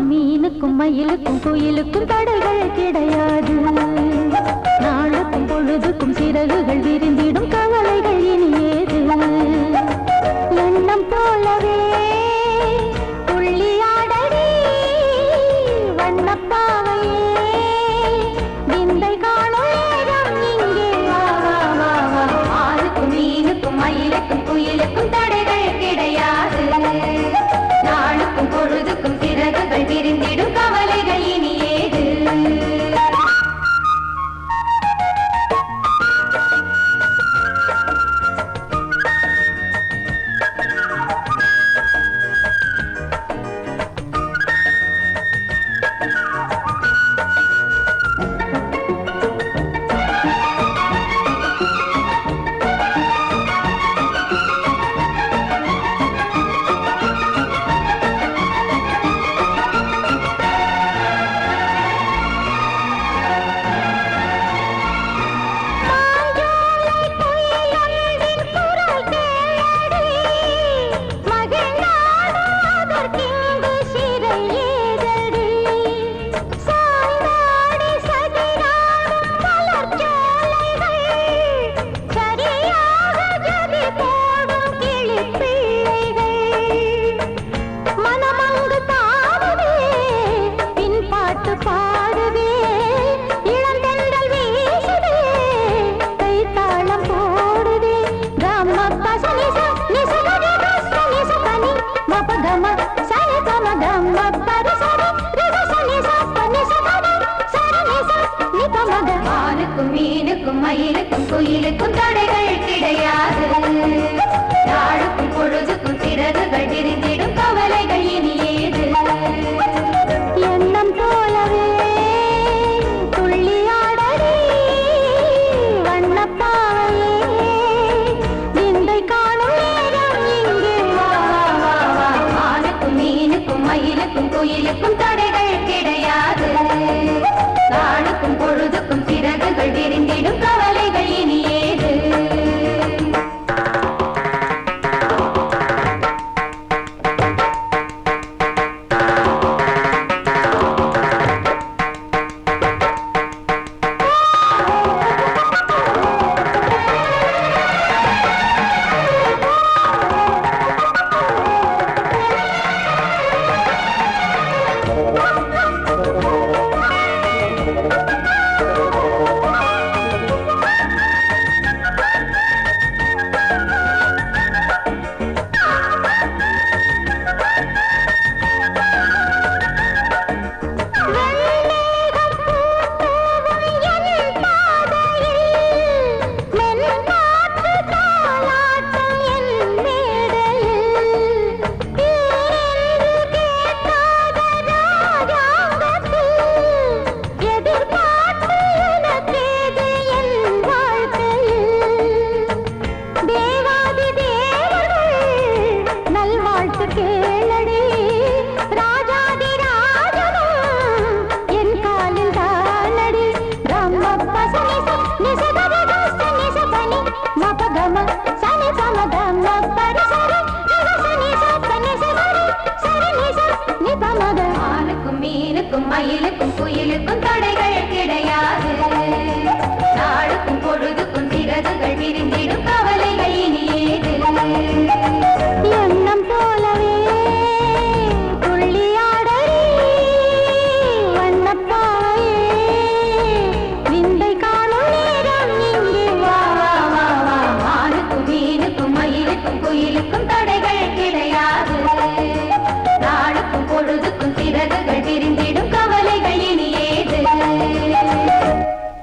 மீனுக்கும் மயிலுக்கும் குயிலுக்கும் தடைகள் கிடையாது. நாளுக்கும் பொழுதுக்கும் சிறகுகள் விரிந்திடும் கவலைகள் இனியேது. எண்ணம் போலவே துள்ளியாடடி வண்ணப்பாவையே விந்தை காணும் நேரம் இங்கே வா வா வா வா. ஆளுக்கும் மீனுக்கும் மயிலுக்கும் குயிலுக்கும் தடைகள் கிடையாது. நாளுக்கும் பொழுதுக்கும் சிறகுகள் விரிந்திடும் கவலைகள் இனியேது. மீனுக்கும் மயிலுக்கும் குயிலுக்கும் தடைகள் கிடையாது. நாளுக்கும் பொழுதுக்கும் சிறகுகள் விரிந்திடும் கவலைகள் இனியேது. எண்ணம் போலவே துள்ளியாடடி வண்ணப்பாவையே விந்தை காணும் நேரம் இங்கே வா வா வா. ஆளுக்கும் மீனுக்கும் மயிலுக்கும் குயிலுக்கும் தடைகள் கிடையாது. நாளுக்கும் பொழுதுக்கும் சிறகுகள் விரிந்திடும் கவலைகள் இனியேது. மீனுக்கும் மயிலுக்கும் குயிலுக்கும் தடைகள் கிடையாது. நாளுக்கும் பொழுதுக்கும் சிறகுகள் விரிந்திடும்